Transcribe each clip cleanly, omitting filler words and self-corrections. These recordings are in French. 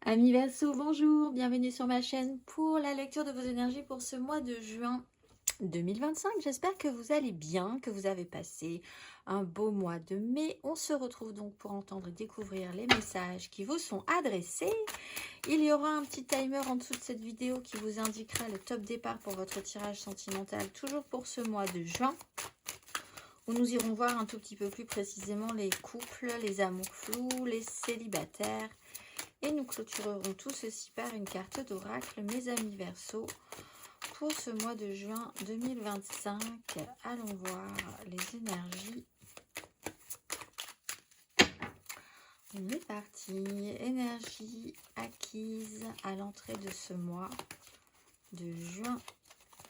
Amis Verseau, bonjour, bienvenue sur ma chaîne pour la lecture de vos énergies pour ce mois de juin 2025. J'espère que vous allez bien, que vous avez passé un beau mois de mai. On se retrouve donc pour entendre et découvrir les messages qui vous sont adressés. Il y aura un petit timer en dessous de cette vidéo qui vous indiquera le top départ pour votre tirage sentimental, toujours pour ce mois de juin, où nous irons voir un tout petit peu plus précisément les couples, les amours flous, les célibataires. Et nous clôturerons tout ceci par une carte d'oracle, mes amis Verseau, pour ce mois de juin 2025. Allons voir les énergies. On est parti. Énergie acquise à l'entrée de ce mois de juin,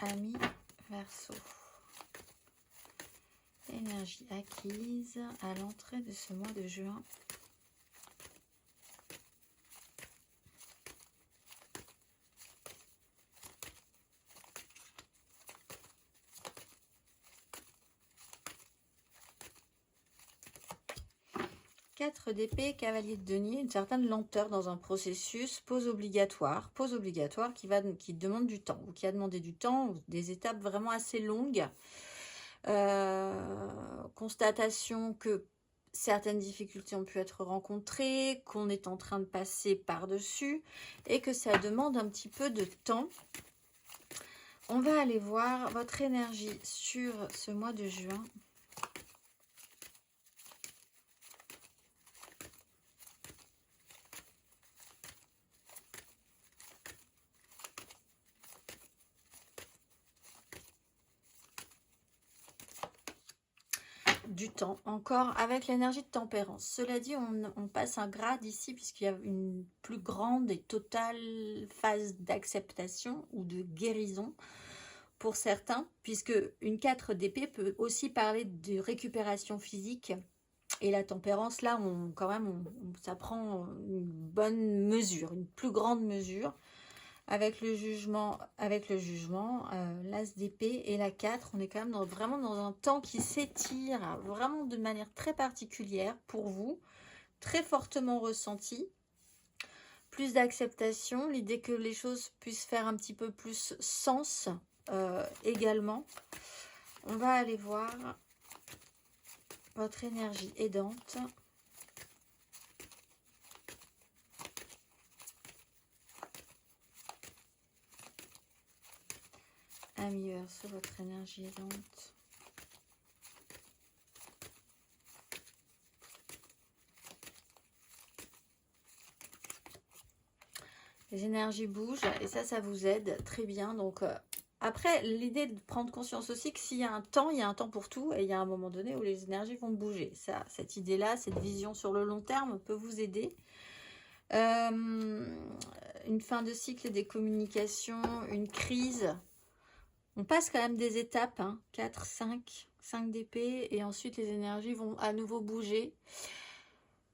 amis Verseau. Énergie acquise à l'entrée de ce mois de juin. D'épée, cavalier de denier, une certaine lenteur dans un processus, pause obligatoire qui demande du temps, ou qui a demandé du temps, ou des étapes vraiment assez longues. Constatation que certaines difficultés ont pu être rencontrées, qu'on est en train de passer par-dessus, et que ça demande un petit peu de temps. On va aller voir votre énergie sur ce mois de juin. Du temps, encore avec l'énergie de tempérance. Cela dit, on passe un grade ici puisqu'il y a une plus grande et totale phase d'acceptation ou de guérison pour certains, puisque une 4 d'épée peut aussi parler de récupération physique. Et la tempérance, là, ça prend une bonne mesure, une plus grande mesure. Avec le jugement, l'as d'épée et la 4, on est quand même vraiment dans un temps qui s'étire, vraiment de manière très particulière pour vous, très fortement ressenti. Plus d'acceptation, l'idée que les choses puissent faire un petit peu plus sens également. On va aller voir votre énergie aidante. Ami Verseau, votre énergie aidante. Les énergies bougent et ça vous aide très bien. Donc après, l'idée de prendre conscience aussi que s'il y a un temps, il y a un temps pour tout et il y a un moment donné où les énergies vont bouger. Ça, cette idée-là, cette vision sur le long terme peut vous aider. Une fin de cycle des communications, une crise. On passe quand même des étapes, hein, 4, 5 d'épée, et ensuite les énergies vont à nouveau bouger.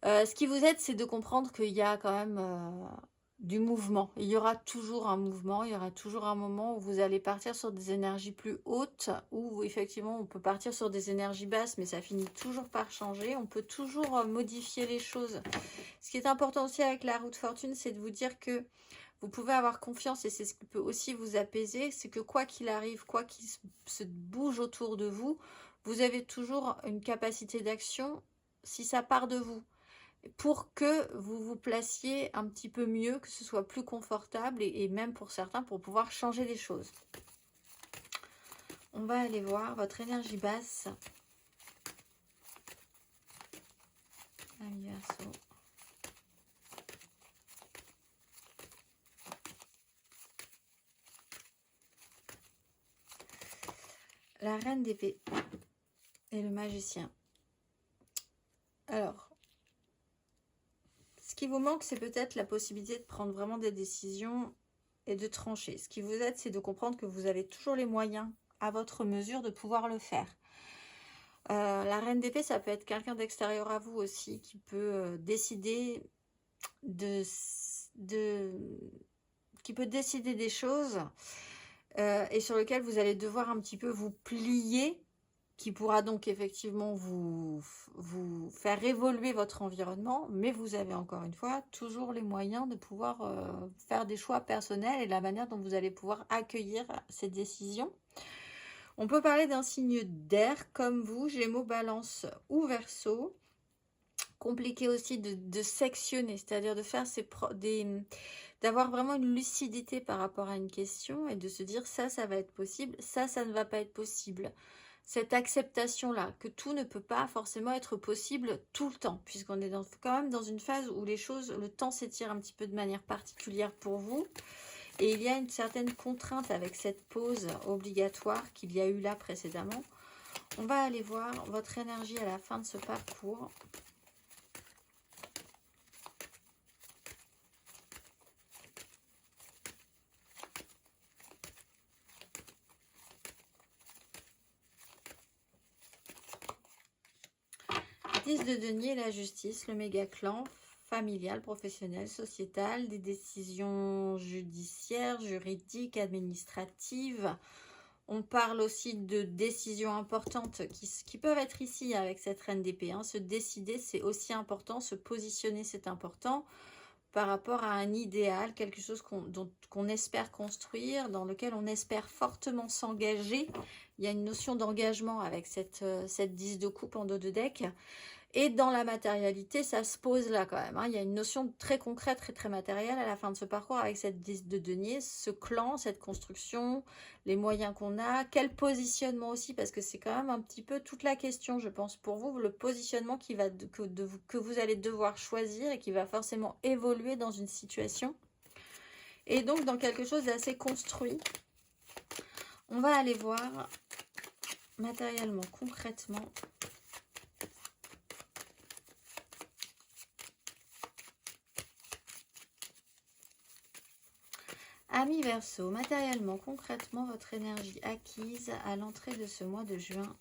Ce qui vous aide, c'est de comprendre qu'il y a quand même du mouvement. Il y aura toujours un mouvement, il y aura toujours un moment où vous allez partir sur des énergies plus hautes, ou effectivement on peut partir sur des énergies basses, mais ça finit toujours par changer. On peut toujours modifier les choses. Ce qui est important aussi avec la roue de fortune, c'est de vous dire que vous pouvez avoir confiance, et c'est ce qui peut aussi vous apaiser, c'est que quoi qu'il arrive, quoi qu'il se bouge autour de vous, vous avez toujours une capacité d'action si ça part de vous, pour que vous vous placiez un petit peu mieux, que ce soit plus confortable, et même pour certains, pour pouvoir changer les choses. On va aller voir votre énergie basse. Ami Verseau. La reine d'épée et le magicien. Alors, ce qui vous manque, c'est peut-être la possibilité de prendre vraiment des décisions et de trancher. Ce qui vous aide, c'est de comprendre que vous avez toujours les moyens à votre mesure de pouvoir le faire. La reine d'épée, ça peut être quelqu'un d'extérieur à vous aussi, qui peut décider qui peut décider des choses et sur lequel vous allez devoir un petit peu vous plier qui pourra donc effectivement vous faire évoluer votre environnement, mais vous avez encore une fois toujours les moyens de pouvoir faire des choix personnels et la manière dont vous allez pouvoir accueillir ces décisions. On peut parler d'un signe d'air comme vous, Gémeaux, Balance ou Verseau. Compliqué aussi de sectionner, c'est-à-dire de faire d'avoir vraiment une lucidité par rapport à une question et de se dire ça va être possible, ça ne va pas être possible. Cette acceptation-là, que tout ne peut pas forcément être possible tout le temps, puisqu'on est quand même dans une phase où le temps s'étire un petit peu de manière particulière pour vous. Et il y a une certaine contrainte avec cette pause obligatoire qu'il y a eu là précédemment. On va aller voir votre énergie à la fin de ce parcours. 10 de denier, la justice, le méga clan, familial, professionnel, sociétal, des décisions judiciaires, juridiques, administratives. On parle aussi de décisions importantes qui peuvent être ici avec cette reine d'épée. Se décider, c'est aussi important. Se positionner, c'est important par rapport à un idéal, quelque chose qu'on espère construire, dans lequel on espère fortement s'engager. Il y a une notion d'engagement avec cette 10 de coupe en dos de deck. Et dans la matérialité, ça se pose là quand même. Il y a une notion très concrète, très matérielle à la fin de ce parcours avec cette 10 de denier, ce clan, cette construction, les moyens qu'on a, quel positionnement aussi, parce que c'est quand même un petit peu toute la question, je pense, pour vous, le positionnement que vous allez devoir choisir et qui va forcément évoluer dans une situation. Et donc, dans quelque chose d'assez construit, on va aller voir matériellement, concrètement, Amis Verseau, matériellement, concrètement, votre énergie acquise à l'entrée de ce mois de juin.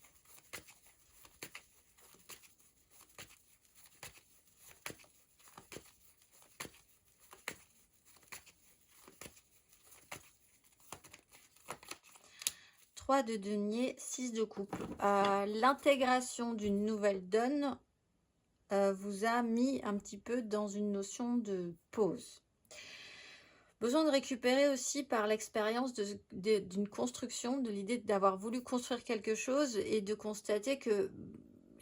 Trois de denier, 6 de coupe. L'intégration d'une nouvelle donne vous a mis un petit peu dans une notion de pause. Besoin de récupérer aussi par l'expérience d'une construction, de l'idée d'avoir voulu construire quelque chose et de constater que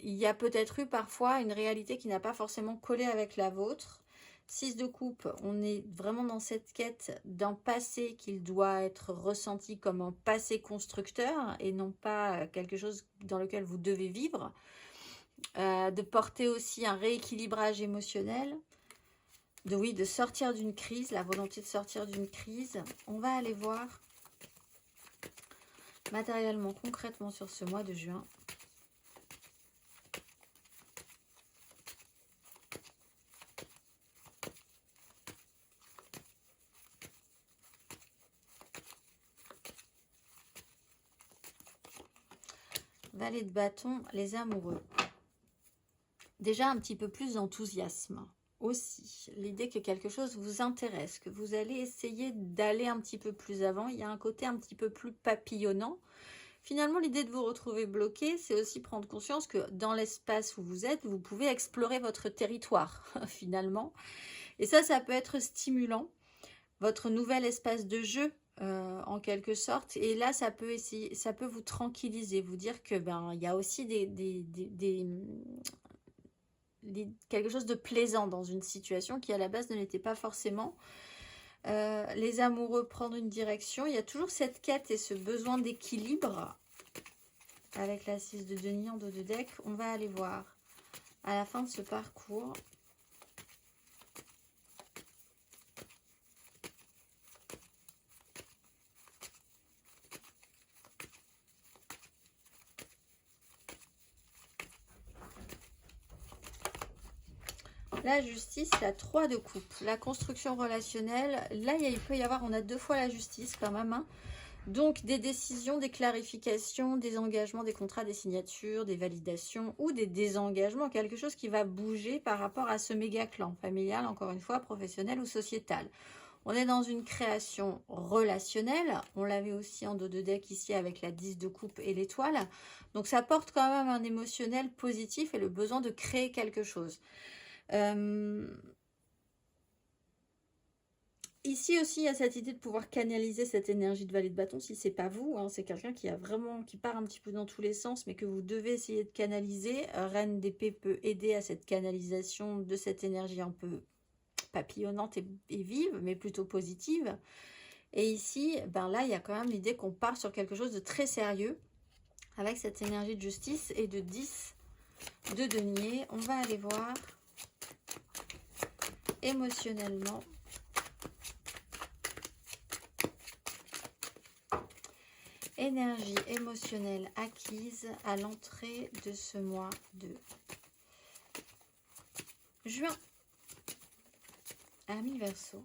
il y a peut-être eu parfois une réalité qui n'a pas forcément collé avec la vôtre. 6 de coupe, on est vraiment dans cette quête d'un passé qu'il doit être ressenti comme un passé constructeur et non pas quelque chose dans lequel vous devez vivre. De porter aussi un rééquilibrage émotionnel. De sortir d'une crise, la volonté de sortir d'une crise. On va aller voir matériellement, concrètement sur ce mois de juin. Valet de bâton, les amoureux. Déjà un petit peu plus d'enthousiasme. Aussi, l'idée que quelque chose vous intéresse, que vous allez essayer d'aller un petit peu plus avant. Il y a un côté un petit peu plus papillonnant. Finalement, l'idée de vous retrouver bloqué, c'est aussi prendre conscience que dans l'espace où vous êtes, vous pouvez explorer votre territoire, finalement. Et ça peut être stimulant. Votre nouvel espace de jeu, en quelque sorte. Et là, ça peut vous tranquilliser, vous dire que il y a aussi quelque chose de plaisant dans une situation qui à la base ne l'était pas forcément. Les amoureux, prendre une direction, il y a toujours cette quête et ce besoin d'équilibre avec la 6 de denier en dos de deck. On va aller voir à la fin de ce parcours. La justice, la 3 de coupe, la construction relationnelle. Là, il peut y avoir, on a 2 fois la justice quand même. Donc, des décisions, des clarifications, des engagements, des contrats, des signatures, des validations ou des désengagements. Quelque chose qui va bouger par rapport à ce méga clan familial, encore une fois, professionnel ou sociétal. On est dans une création relationnelle. On l'avait aussi en dos de deck ici avec la 10 de coupe et l'étoile. Donc ça porte quand même un émotionnel positif et le besoin de créer quelque chose. Ici aussi, il y a cette idée de pouvoir canaliser cette énergie de valet de bâton. Si c'est pas vous, hein, c'est quelqu'un qui part un petit peu dans tous les sens, mais que vous devez essayer de canaliser. Reine d'épée peut aider à cette canalisation de cette énergie un peu papillonnante et vive, mais plutôt positive. Et ici, ben là, il y a quand même l'idée qu'on part sur quelque chose de très sérieux avec cette énergie de justice et de 10 de denier. On va aller voir émotionnellement. Énergie émotionnelle acquise à l'entrée de ce mois de juin. Amis Verseau.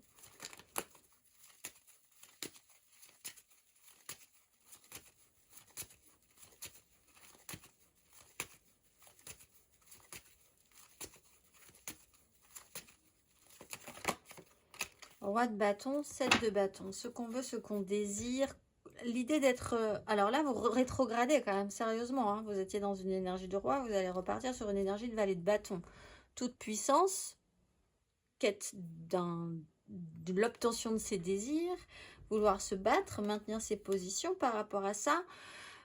Roi de bâton, 7 de bâton. Ce qu'on veut, ce qu'on désire. L'idée d'être... alors là, vous rétrogradez quand même sérieusement. Hein. Vous étiez dans une énergie de roi, vous allez repartir sur une énergie de valet de bâton. Toute puissance, quête de l'obtention de ses désirs, vouloir se battre, maintenir ses positions par rapport à ça.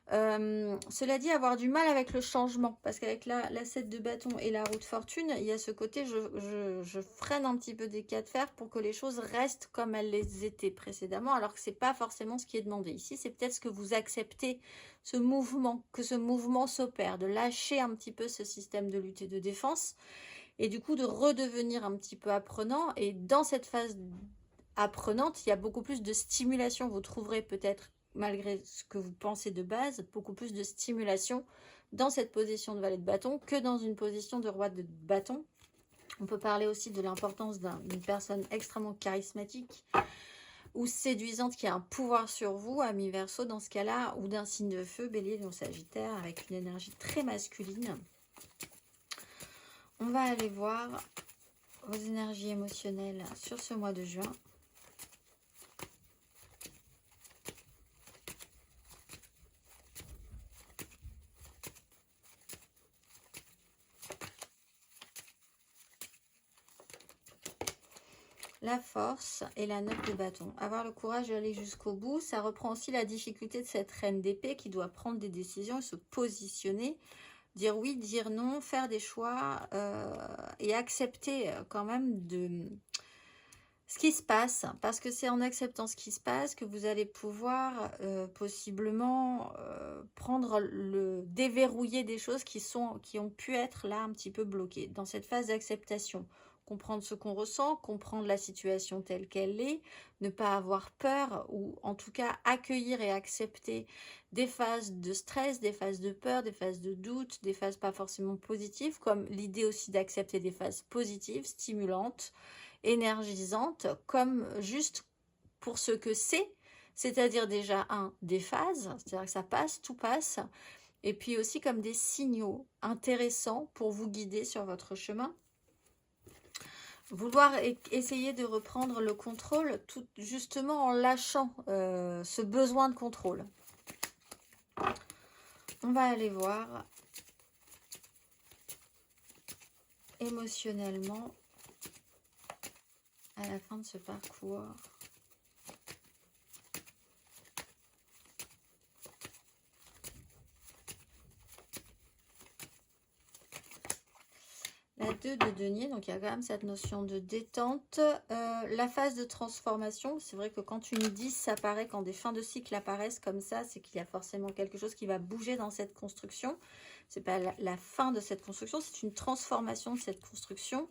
Cela dit, avoir du mal avec le changement, parce qu'avec la 7 de bâton et la roue de fortune, il y a ce côté, je freine un petit peu des cas de fer pour que les choses restent comme elles les étaient précédemment, alors que c'est pas forcément ce qui est demandé. Ici, c'est peut-être ce que vous acceptez, ce mouvement, que ce mouvement s'opère, de lâcher un petit peu ce système de lutte et de défense, et du coup de redevenir un petit peu apprenant. Et dans cette phase apprenante, il y a beaucoup plus de stimulation. Vous trouverez peut-être, malgré ce que vous pensez de base, beaucoup plus de stimulation dans cette position de valet de bâton que dans une position de roi de bâton. On peut parler aussi de l'importance d'une personne extrêmement charismatique ou séduisante qui a un pouvoir sur vous, ami Verseau, dans ce cas-là, ou d'un signe de feu, bélier, lion, sagittaire, avec une énergie très masculine. On va aller voir vos énergies émotionnelles sur ce mois de juin. La force et la 9 de bâton. Avoir le courage d'aller jusqu'au bout. Ça reprend aussi la difficulté de cette reine d'épée qui doit prendre des décisions et se positionner. Dire oui, dire non, faire des choix et accepter quand même ce qui se passe. Parce que c'est en acceptant ce qui se passe que vous allez pouvoir possiblement déverrouiller des choses qui ont pu être là un petit peu bloquées. Dans cette phase d'acceptation. Comprendre ce qu'on ressent, comprendre la situation telle qu'elle est, ne pas avoir peur ou en tout cas accueillir et accepter des phases de stress, des phases de peur, des phases de doute, des phases pas forcément positives, comme l'idée aussi d'accepter des phases positives, stimulantes, énergisantes, comme juste pour ce que c'est-à-dire déjà des phases, c'est-à-dire que ça passe, tout passe, et puis aussi comme des signaux intéressants pour vous guider sur votre chemin. Vouloir essayer de reprendre le contrôle tout justement en lâchant ce besoin de contrôle. On va aller voir émotionnellement à la fin de ce parcours. La 2 de denier, donc il y a quand même cette notion de détente. La phase de transformation, c'est vrai que quand une 10 apparaît, quand des fins de cycle apparaissent comme ça, c'est qu'il y a forcément quelque chose qui va bouger dans cette construction. C'est pas la fin de cette construction, c'est une transformation de cette construction.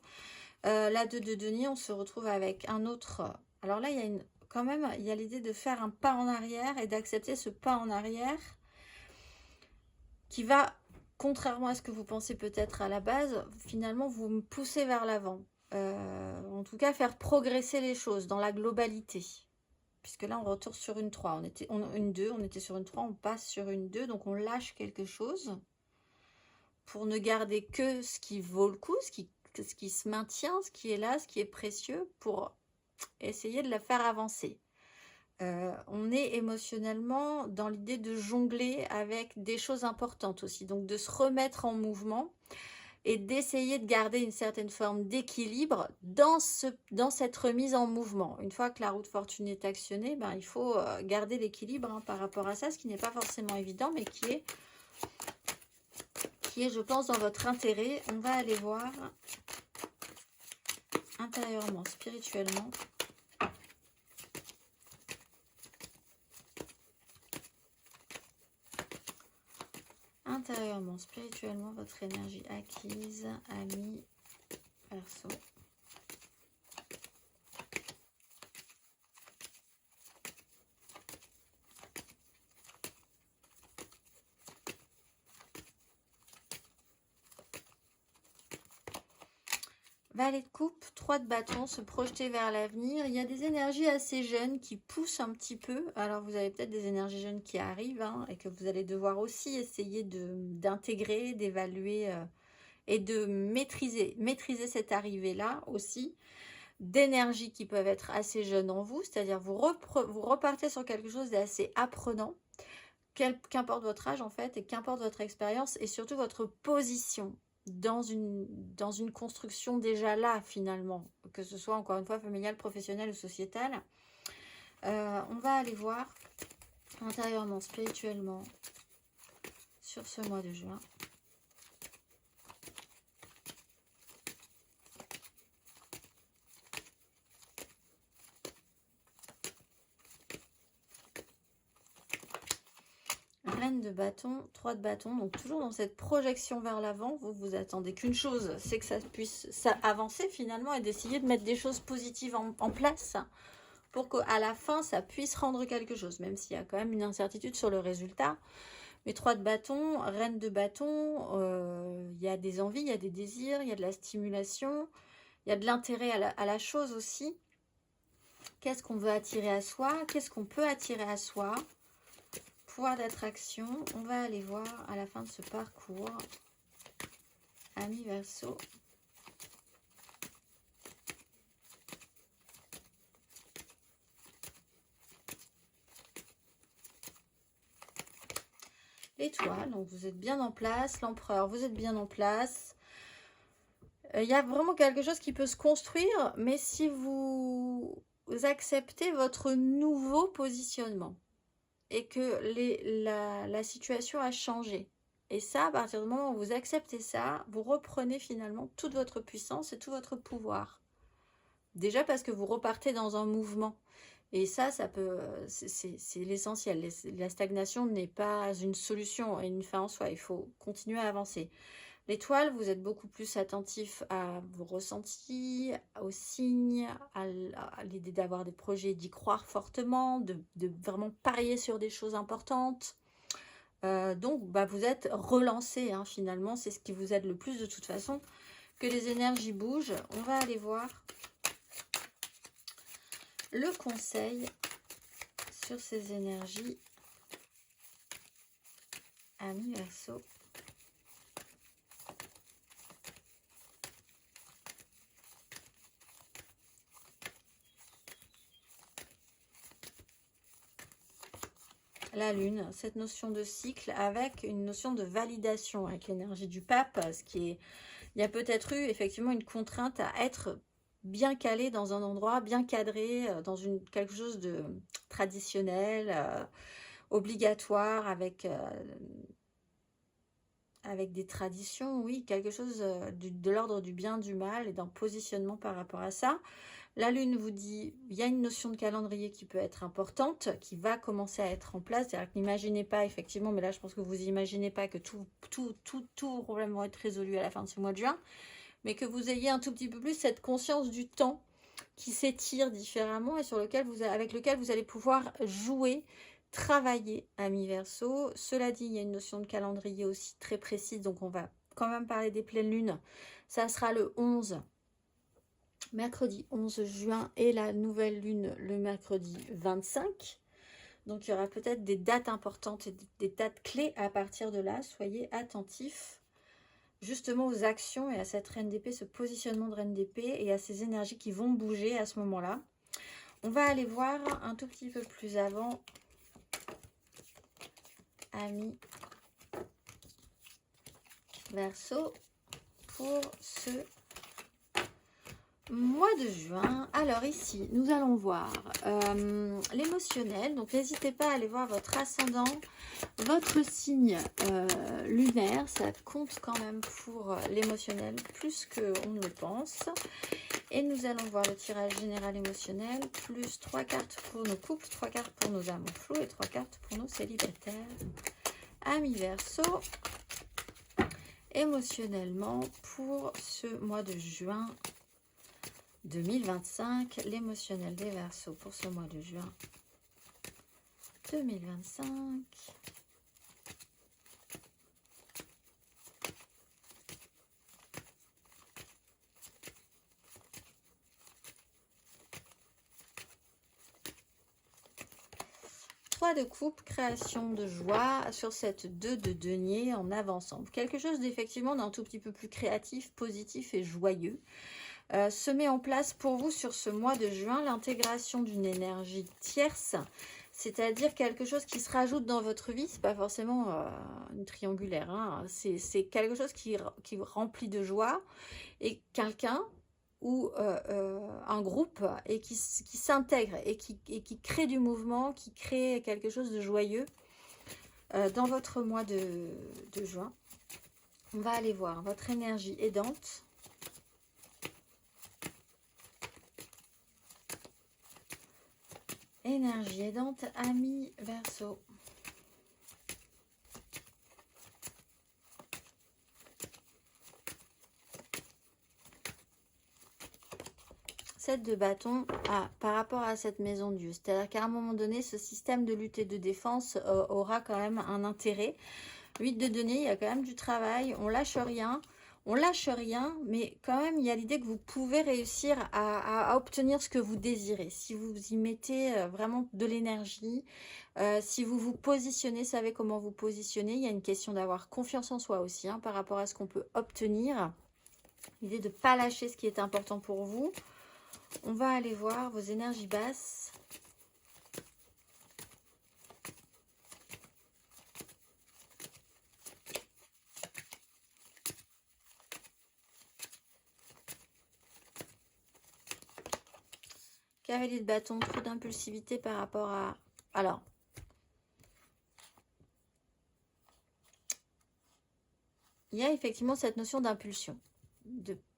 La 2 de denier, on se retrouve avec un autre... Alors là, il y a quand même, il y a l'idée de faire un pas en arrière et d'accepter ce pas en arrière qui va... Contrairement à ce que vous pensez peut-être à la base, finalement, vous me poussez vers l'avant. En tout cas, faire progresser les choses dans la globalité. Puisque là, on retourne sur une 3. Une 2, on était sur une 3, on passe sur une 2. Donc, on lâche quelque chose pour ne garder que ce qui vaut le coup, ce qui se maintient, ce qui est là, ce qui est précieux, pour essayez de la faire avancer. On est émotionnellement dans l'idée de jongler avec des choses importantes aussi, donc de se remettre en mouvement et d'essayer de garder une certaine forme d'équilibre dans cette remise en mouvement. Une fois que la roue de fortune est actionnée, ben, il faut garder l'équilibre hein, par rapport à ça, ce qui n'est pas forcément évident, mais qui est, je pense, dans votre intérêt. On va aller voir intérieurement, spirituellement. Intérieurement, spirituellement, votre énergie acquise, ami, Verseau. Valet de coupe, 3 de bâton, se projeter vers l'avenir. Il y a des énergies assez jeunes qui poussent un petit peu. Alors vous avez peut-être des énergies jeunes qui arrivent hein, et que vous allez devoir aussi essayer d'intégrer, d'évaluer et de maîtriser cette arrivée-là aussi. D'énergies qui peuvent être assez jeunes en vous, c'est-à-dire vous repartez sur quelque chose d'assez apprenant, qu'importe votre âge en fait, et qu'importe votre expérience et surtout votre position dans une construction déjà là finalement, que ce soit encore une fois familiale, professionnelle ou sociétale. On va aller voir intérieurement, spirituellement sur ce mois de juin. Reine de bâton, 3 de bâton, donc toujours dans cette projection vers l'avant, vous attendez qu'une chose, c'est que ça puisse avancer finalement et d'essayer de mettre des choses positives en place pour qu'à la fin ça puisse rendre quelque chose, même s'il y a quand même une incertitude sur le résultat. Mais 3 de bâton, reine de bâton, il y a des envies, il y a des désirs, il y a de la stimulation, il y a de l'intérêt à la chose aussi. Qu'est-ce qu'on veut attirer à soi? Qu'est-ce qu'on peut attirer à soi? Pouvoir d'attraction, on va aller voir à la fin de ce parcours. Ami Verseau. L'étoile, donc vous êtes bien en place. L'empereur, vous êtes bien en place. Il y a vraiment quelque chose qui peut se construire, mais si vous acceptez votre nouveau positionnement et que la situation a changé. Et ça, à partir du moment où vous acceptez ça, vous reprenez finalement toute votre puissance et tout votre pouvoir. Déjà parce que vous repartez dans un mouvement. Et ça peut, c'est l'essentiel. La stagnation n'est pas une solution et une fin en soi. Il faut continuer à avancer. L'étoile, vous êtes beaucoup plus attentif à vos ressentis, aux signes, à l'idée d'avoir des projets, d'y croire fortement, de vraiment parier sur des choses importantes. Donc, vous êtes relancé, hein, finalement. C'est ce qui vous aide le plus de toute façon. Que les énergies bougent. On va aller voir le conseil sur ces énergies. Ami Verseau. La lune, cette notion de cycle avec une notion de validation avec l'énergie du pape, ce qui est, il y a peut-être eu effectivement une contrainte à être bien calé dans un endroit, bien cadré, dans quelque chose de traditionnel, obligatoire, avec des traditions, oui, quelque chose de l'ordre du bien, du mal et d'un positionnement par rapport à ça. La lune vous dit, il y a une notion de calendrier qui peut être importante, qui va commencer à être en place. C'est-à-dire que n'imaginez pas, effectivement, mais là je pense que vous n'imaginez pas que tous vos problèmes vont être résolus à la fin de ce mois de juin, mais que vous ayez un tout petit peu plus cette conscience du temps qui s'étire différemment et avec lequel vous allez pouvoir jouer, travailler, ami Verseau. Cela dit, il y a une notion de calendrier aussi très précise, donc on va quand même parler des pleines lunes. Ça sera le 11, mercredi 11 juin, et la nouvelle lune le mercredi 25. Donc il y aura peut-être des dates importantes et des dates clés à partir de là. Soyez attentifs justement aux actions et à cette reine d'épée, ce positionnement de reine d'épée et à ces énergies qui vont bouger à ce moment-là. On va aller voir un tout petit peu plus avant, amis Verseau, pour ce mois de juin. Alors ici, nous allons voir l'émotionnel. Donc n'hésitez pas à aller voir votre ascendant, votre signe lunaire. Ça compte quand même pour l'émotionnel plus qu'on ne le pense. Et nous allons voir le tirage général émotionnel, plus 3 cartes pour nos couples, 3 cartes pour nos amours flous et 3 cartes pour nos célibataires. Amis Verseau, émotionnellement pour ce mois de juin 2025, l'émotionnel des Verseaux pour ce mois de juin 2025. De coupe, création de joie sur cette 2 de denier en avançant. Quelque chose d'effectivement d'un tout petit peu plus créatif, positif et joyeux se met en place pour vous sur ce mois de juin. L'intégration d'une énergie tierce, c'est-à-dire quelque chose qui se rajoute dans votre vie. C'est pas forcément une triangulaire, hein. C'est quelque chose qui remplit de joie et quelqu'un ou un groupe et qui s'intègre et qui crée du mouvement, qui crée quelque chose de joyeux dans votre mois de juin. On va aller voir votre énergie aidante. Énergie aidante, amis Verseau. De bâton par rapport à cette maison de Dieu. C'est-à-dire qu'à un moment donné, ce système de lutte et de défense aura quand même un intérêt. 8 de denier, il y a quand même du travail. On lâche rien. On lâche rien, mais quand même, il y a l'idée que vous pouvez réussir à obtenir ce que vous désirez. Si vous y mettez vraiment de l'énergie, si vous vous positionnez, savez comment vous positionner. Il y a une question d'avoir confiance en soi aussi, hein, par rapport à ce qu'on peut obtenir. L'idée de ne pas lâcher ce qui est important pour vous. On va aller voir vos énergies basses. Cavalier de bâton, trop d'impulsivité par rapport à... Alors, il y a effectivement cette notion d'impulsion,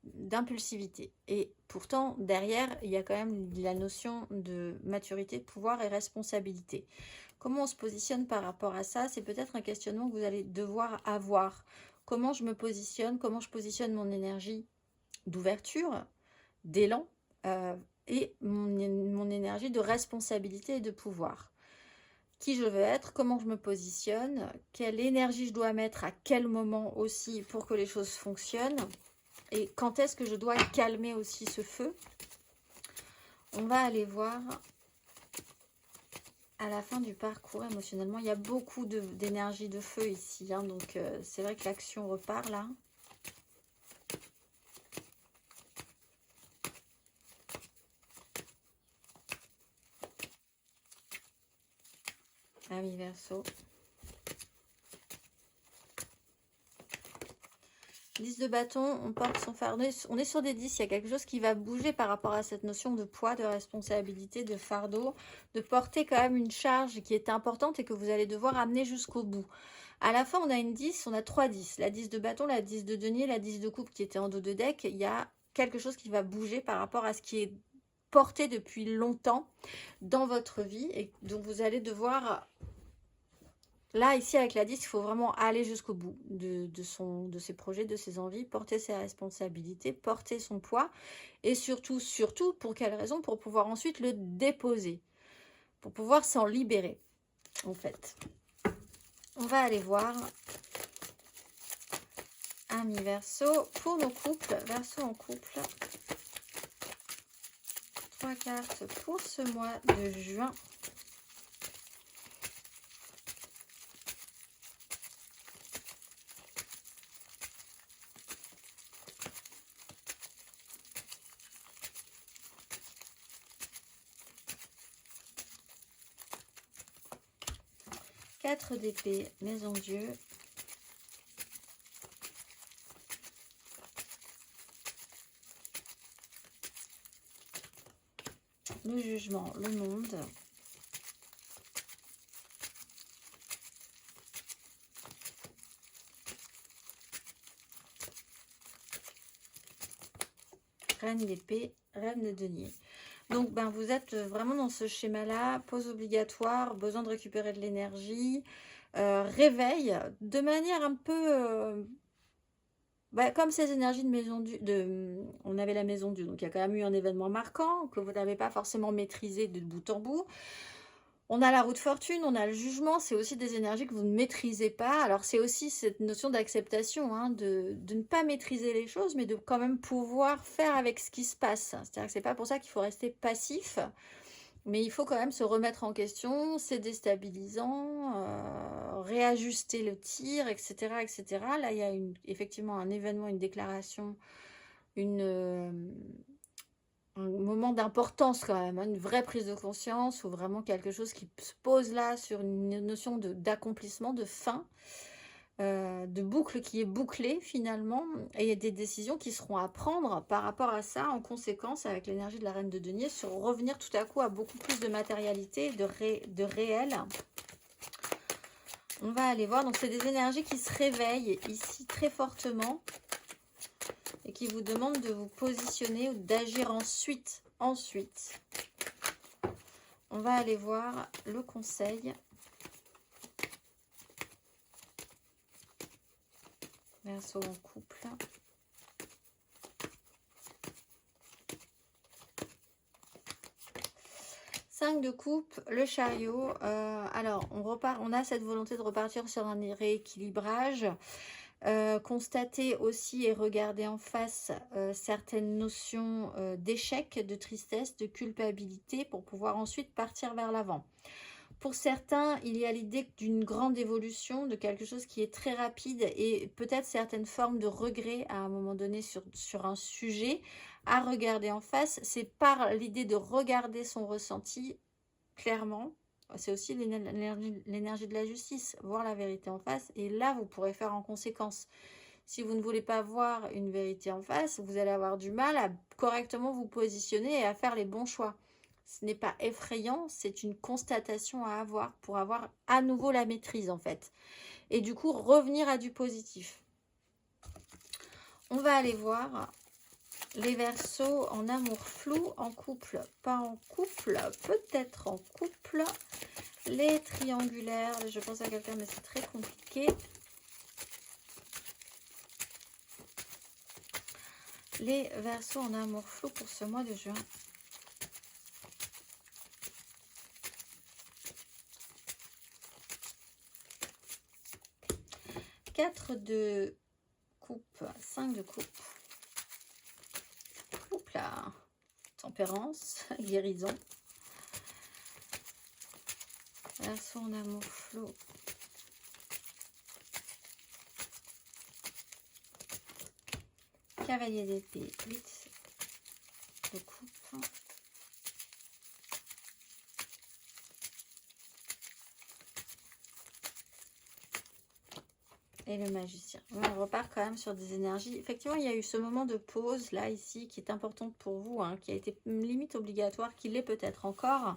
d'impulsivité. Et pourtant, derrière, il y a quand même la notion de maturité, pouvoir et responsabilité. Comment on se positionne par rapport à ça? C'est peut-être un questionnement que vous allez devoir avoir. Comment je me positionne? Comment je positionne mon énergie d'ouverture, d'élan et mon énergie de responsabilité et de pouvoir? Qui je veux être, comment je me positionne, quelle énergie je dois mettre à quel moment aussi pour que les choses fonctionnent. Et quand est-ce que je dois calmer aussi ce feu? On va aller voir à la fin du parcours émotionnellement. Il y a beaucoup d'énergie de feu ici, hein, donc c'est vrai que l'action repart là. Amis Verseau. 10 de bâton, on porte son fardeau. On est sur des 10, il y a quelque chose qui va bouger par rapport à cette notion de poids, de responsabilité, de fardeau, de porter quand même une charge qui est importante et que vous allez devoir amener jusqu'au bout. À la fin, on a une 10, on a 3 10. La 10 de bâton, la 10 de denier, la 10 de coupe qui était en dos de deck. Il y a quelque chose qui va bouger par rapport à ce qui est porté depuis longtemps dans votre vie et donc vous allez devoir... Là, ici, avec la 10, il faut vraiment aller jusqu'au bout de ses projets, de ses envies, porter ses responsabilités, porter son poids. Et surtout, pour quelle raison? Pour pouvoir ensuite le déposer. Pour pouvoir s'en libérer, en fait. On va aller voir, amis Verseau, pour nos couples. Verseau en couple. 3 cartes pour ce mois de juin. 4 d'épée, maison Dieu. Le jugement, le monde. Reine d'épée, reine de denier. Donc, ben, vous êtes vraiment dans ce schéma-là. Pause obligatoire, besoin de récupérer de l'énergie, réveil, de manière un peu... comme ces énergies de maison du... on avait la maison du... Donc, il y a quand même eu un événement marquant que vous n'avez pas forcément maîtrisé de bout en bout. On a la roue de fortune, on a le jugement, c'est aussi des énergies que vous ne maîtrisez pas. Alors, c'est aussi cette notion d'acceptation, hein, de ne pas maîtriser les choses, mais de quand même pouvoir faire avec ce qui se passe. C'est-à-dire que c'est pas pour ça qu'il faut rester passif, mais il faut quand même se remettre en question, c'est déstabilisant, réajuster le tir, etc., etc. Là, il y a effectivement un événement, une déclaration, un moment d'importance quand même, hein, une vraie prise de conscience ou vraiment quelque chose qui se pose là sur une notion d'accomplissement, de fin, de boucle qui est bouclée finalement, et il y a des décisions qui seront à prendre par rapport à ça en conséquence avec l'énergie de la reine de denier sur revenir tout à coup à beaucoup plus de matérialité, de réel. On va aller voir, donc c'est des énergies qui se réveillent ici très fortement et qui vous demandent de vous positionner ou d'agir ensuite. On va aller voir le conseil. Verseau en couple. Cinq de coupe, le chariot. Alors, on a cette volonté de repartir sur un rééquilibrage. Constater aussi et regarder en face certaines notions d'échec, de tristesse, de culpabilité pour pouvoir ensuite partir vers l'avant. Pour certains, il y a l'idée d'une grande évolution, de quelque chose qui est très rapide et peut-être certaines formes de regret à un moment donné sur un sujet à regarder en face. C'est par l'idée de regarder son ressenti clairement. C'est aussi l'énergie de la justice, voir la vérité en face. Et là, vous pourrez faire en conséquence. Si vous ne voulez pas voir une vérité en face, vous allez avoir du mal à correctement vous positionner et à faire les bons choix. Ce n'est pas effrayant, c'est une constatation à avoir pour avoir à nouveau la maîtrise en fait. Et du coup, revenir à du positif. On va aller voir les Verseaux en amour flou, en couple, pas en couple, peut-être en couple. Les triangulaires, je pense à quelqu'un mais c'est très compliqué. Les Verseaux en amour flou pour ce mois de juin. Quatre de coupe, 5 de coupe. Oups là, tempérance, guérison. Verseau en amour flou. Cavalier d'épée, 8 de coupe. Et le magicien. On repart quand même sur des énergies. Effectivement, il y a eu ce moment de pause, là, ici, qui est importante pour vous, hein, qui a été limite obligatoire, qui l'est peut-être encore.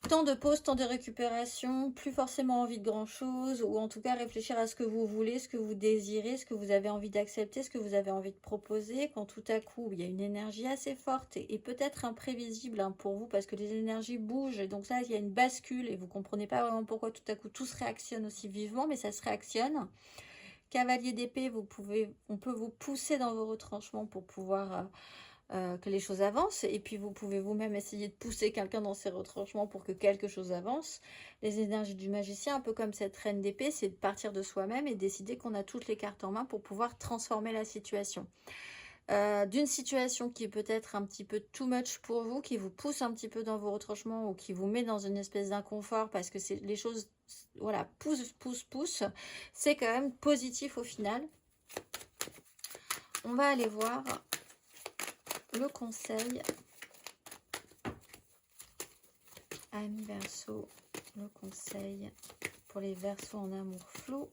Temps de pause, temps de récupération, plus forcément envie de grand-chose, ou en tout cas réfléchir à ce que vous voulez, ce que vous désirez, ce que vous avez envie d'accepter, ce que vous avez envie de proposer, quand tout à coup, il y a une énergie assez forte et peut-être imprévisible hein, pour vous, parce que les énergies bougent, et donc là, il y a une bascule, et vous ne comprenez pas vraiment pourquoi tout à coup tout se réactionne aussi vivement, mais ça se réactionne. Cavalier d'épée, on peut vous pousser dans vos retranchements pour pouvoir... que les choses avancent, et puis vous pouvez vous-même essayer de pousser quelqu'un dans ses retranchements pour que quelque chose avance. Les énergies du magicien, un peu comme cette reine d'épée, c'est de partir de soi-même et décider qu'on a toutes les cartes en main pour pouvoir transformer la situation. D'une situation qui est peut-être un petit peu too much pour vous, qui vous pousse un petit peu dans vos retranchements ou qui vous met dans une espèce d'inconfort parce que les choses, voilà, poussent, c'est quand même positif au final. On va aller voir le conseil. Ami Verseau, le conseil pour les Verseaux en amour flou.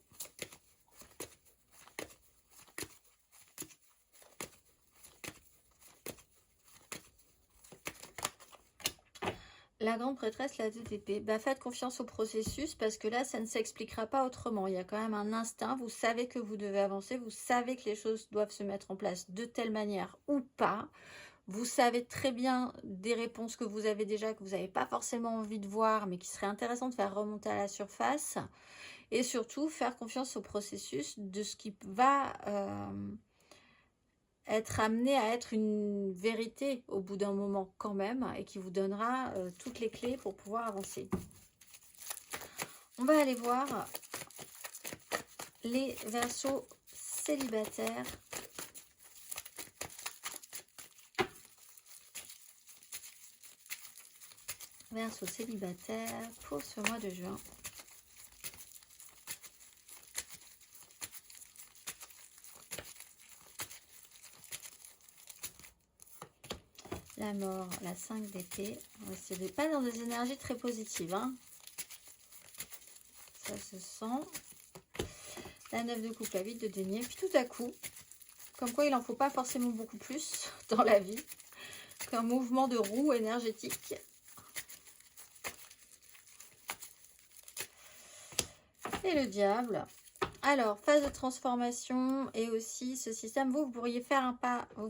La grande prêtresse, la 2 d'épée. Bah, faites confiance au processus parce que là, ça ne s'expliquera pas autrement. Il y a quand même un instinct. Vous savez que vous devez avancer. Vous savez que les choses doivent se mettre en place de telle manière ou pas. Vous savez très bien des réponses que vous avez déjà, que vous n'avez pas forcément envie de voir, mais qui seraient intéressantes de faire remonter à la surface. Et surtout, faire confiance au processus de ce qui va être amené à être une vérité au bout d'un moment quand même, et qui vous donnera toutes les clés pour pouvoir avancer. On va aller voir les Verseaux célibataires. Verseaux célibataires pour ce mois de juin. La mort, la 5 d'épée. C'est pas dans des énergies très positives. Hein. Ça se sent. La 9 de coupe, la 8 de denier. Puis tout à coup, comme quoi il n'en faut pas forcément beaucoup plus dans la vie qu'un mouvement de roue énergétique. Et le diable. Alors, phase de transformation et aussi ce système. Vous pourriez faire un pas. Vous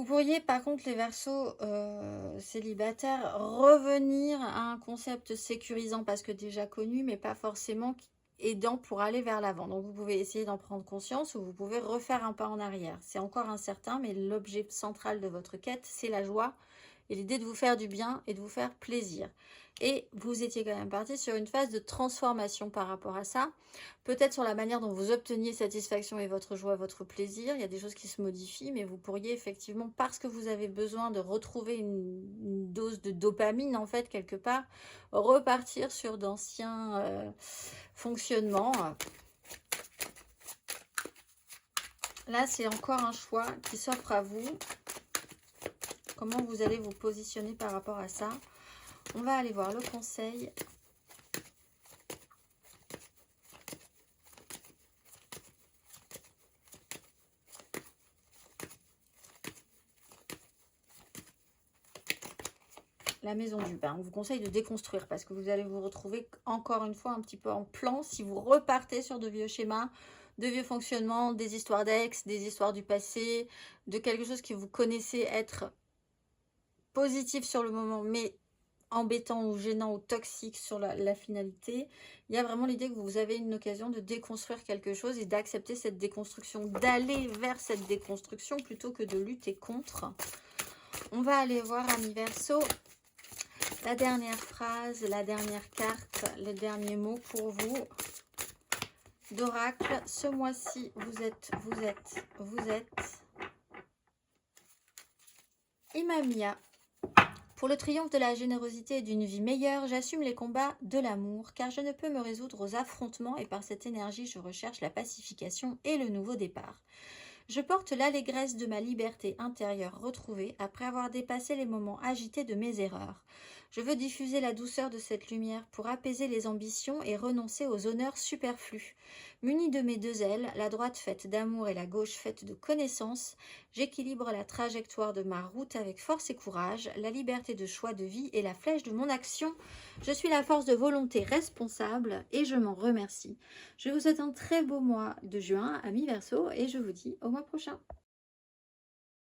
pourriez, par contre, les Verseaux célibataires, revenir à un concept sécurisant parce que déjà connu, mais pas forcément aidant pour aller vers l'avant. Donc, vous pouvez essayer d'en prendre conscience ou vous pouvez refaire un pas en arrière. C'est encore incertain, mais l'objet central de votre quête, c'est la joie et l'idée de vous faire du bien et de vous faire plaisir. Et vous étiez quand même parti sur une phase de transformation par rapport à ça. Peut-être sur la manière dont vous obteniez satisfaction et votre joie, votre plaisir. Il y a des choses qui se modifient, mais vous pourriez effectivement, parce que vous avez besoin de retrouver une dose de dopamine, en fait, quelque part, repartir sur d'anciens fonctionnements. Là, c'est encore un choix qui s'offre à vous. Comment vous allez vous positionner par rapport à ça? On va aller voir le conseil. La maison du bain. On vous conseille de déconstruire parce que vous allez vous retrouver encore une fois un petit peu en plan si vous repartez sur de vieux schémas, de vieux fonctionnements, des histoires d'ex, des histoires du passé, de quelque chose que vous connaissez être positif sur le moment, mais embêtant ou gênant ou toxique sur la finalité. Il y a vraiment l'idée que vous avez une occasion de déconstruire quelque chose et d'accepter cette déconstruction, d'aller vers cette déconstruction plutôt que de lutter contre. On va aller voir, amis Verseaux, la dernière phrase, la dernière carte, le dernier mot pour vous d'oracle. Ce mois-ci, vous êtes Imamia. Pour le triomphe de la générosité et d'une vie meilleure, j'assume les combats de l'amour, car je ne peux me résoudre aux affrontements et par cette énergie, je recherche la pacification et le nouveau départ. Je porte l'allégresse de ma liberté intérieure retrouvée après avoir dépassé les moments agités de mes erreurs. Je veux diffuser la douceur de cette lumière pour apaiser les ambitions et renoncer aux honneurs superflus. Munie de mes deux ailes, la droite faite d'amour et la gauche faite de connaissance, j'équilibre la trajectoire de ma route avec force et courage, la liberté de choix de vie et la flèche de mon action. Je suis la force de volonté responsable et je m'en remercie. Je vous souhaite un très beau mois de juin, amis Verseaux, et je vous dis au mois prochain.